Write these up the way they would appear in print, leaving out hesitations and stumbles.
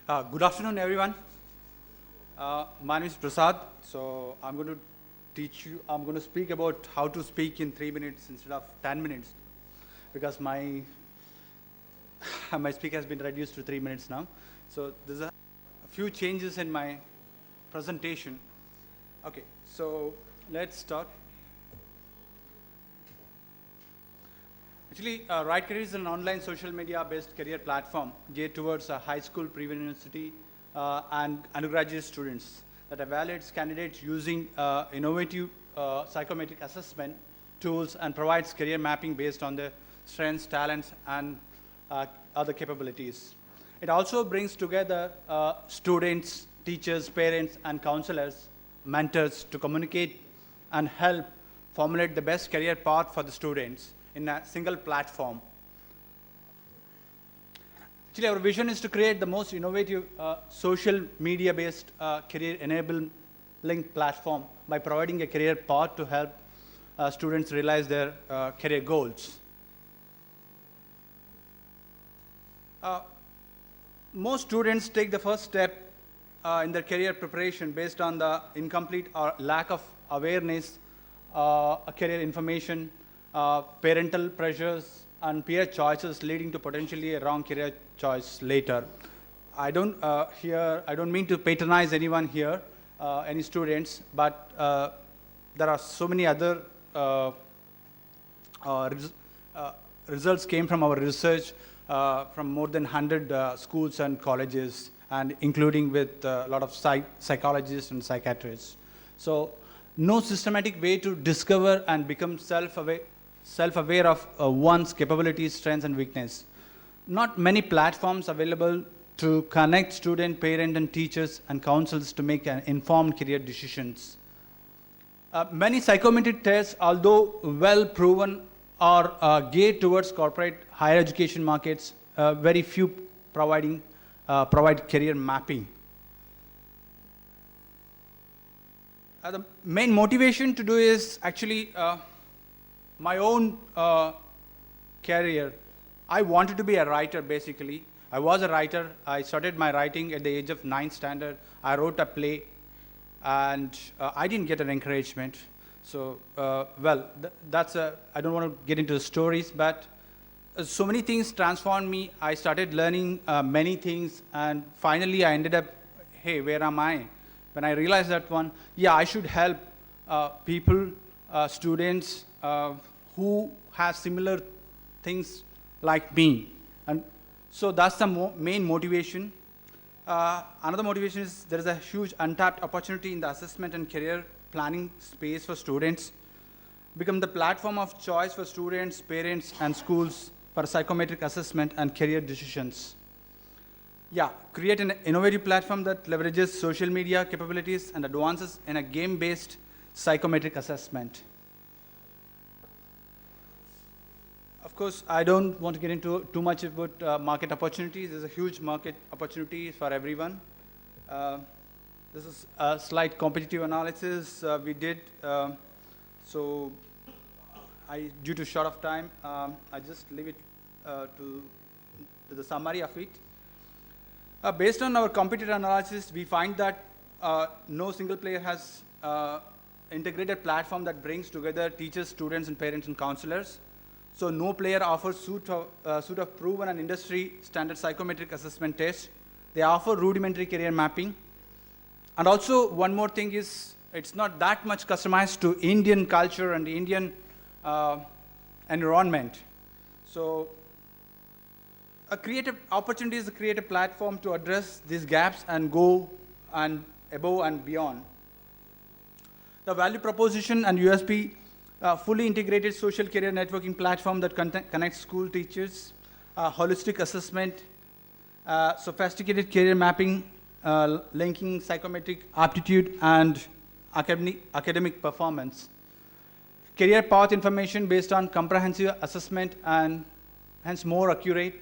Good afternoon, everyone. My name is Prasad. So I'm going to speak about how to speak in 3 minutes instead of 10 minutes because my speak has been reduced to 3 minutes now. So there's a few changes in my presentation. Okay, so let's start. Actually, Right Career is an online social media-based career platform geared towards high school, pre-university, and undergraduate students that evaluates candidates using innovative psychometric assessment tools and provides career mapping based on their strengths, talents, and other capabilities. It also brings together students, teachers, parents, and counselors, mentors to communicate and help formulate the best career path for the students in a single platform. Actually, our vision is to create the most innovative social media-based career enabling platform by providing a career path to help students realize their career goals. Most students take the first step in their career preparation based on the incomplete or lack of awareness, career information, parental pressures, and peer choices leading to potentially a wrong career choice later. I don't mean to patronize anyone here, any students, but there are so many other results came from our research from more than 100 schools and colleges, and including with a lot of psychologists and psychiatrists. So no systematic way to discover and become self-aware of one's capabilities, strengths, and weakness. Not many platforms available to connect student, parent, and teachers and counsels to make informed career decisions. Many psychometric tests, although well proven, are geared towards corporate higher education markets. Very few provide career mapping. The main motivation to do is actually my own career. I wanted to be a writer, basically. I was a writer. I started my writing at the age of 9th standard. I wrote a play, and I didn't get an encouragement. So, I don't want to get into the stories, but so many things transformed me. I started learning many things, and finally I ended up, hey, where am I? When I realized that I should help people, students who have similar things like me. And so that's the main motivation. Another motivation is there is a huge untapped opportunity in the assessment and career planning space for students. Become the platform of choice for students, parents, and schools for psychometric assessment and career decisions. Create an innovative platform that leverages social media capabilities and advances in a game-based psychometric assessment. Of course, I don't want to get into too much about market opportunities. There's a huge market opportunity for everyone. This is a slight competitive analysis we did. So due to short of time, I just leave it to the summary of it. Based on our competitive analysis, we find that no single player has integrated platform that brings together teachers, students, and parents and counselors. So no player offers suite of proven and industry standard psychometric assessment tests. They offer rudimentary career mapping. And also one more thing is it's not that much customized to Indian culture and Indian environment. So a creative opportunity is to create a platform to address these gaps and go and above and beyond. The value proposition and USP, fully integrated social career networking platform that connects school teachers, holistic assessment, sophisticated career mapping, linking psychometric aptitude and academic performance. Career path information based on comprehensive assessment and hence more accurate.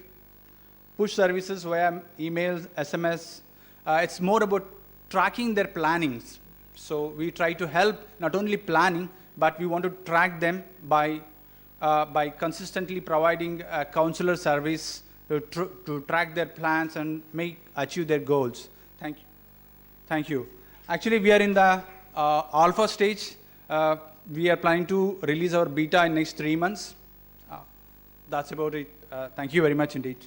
Push services via emails, SMS. It's more about tracking their plannings. So we try to help not only planning, but we want to track them by consistently providing a counselor service to track their plans and achieve their goals. Thank you. Thank you. Actually, we are in the alpha stage. We are planning to release our beta in next 3 months. That's about it. Thank you very much indeed.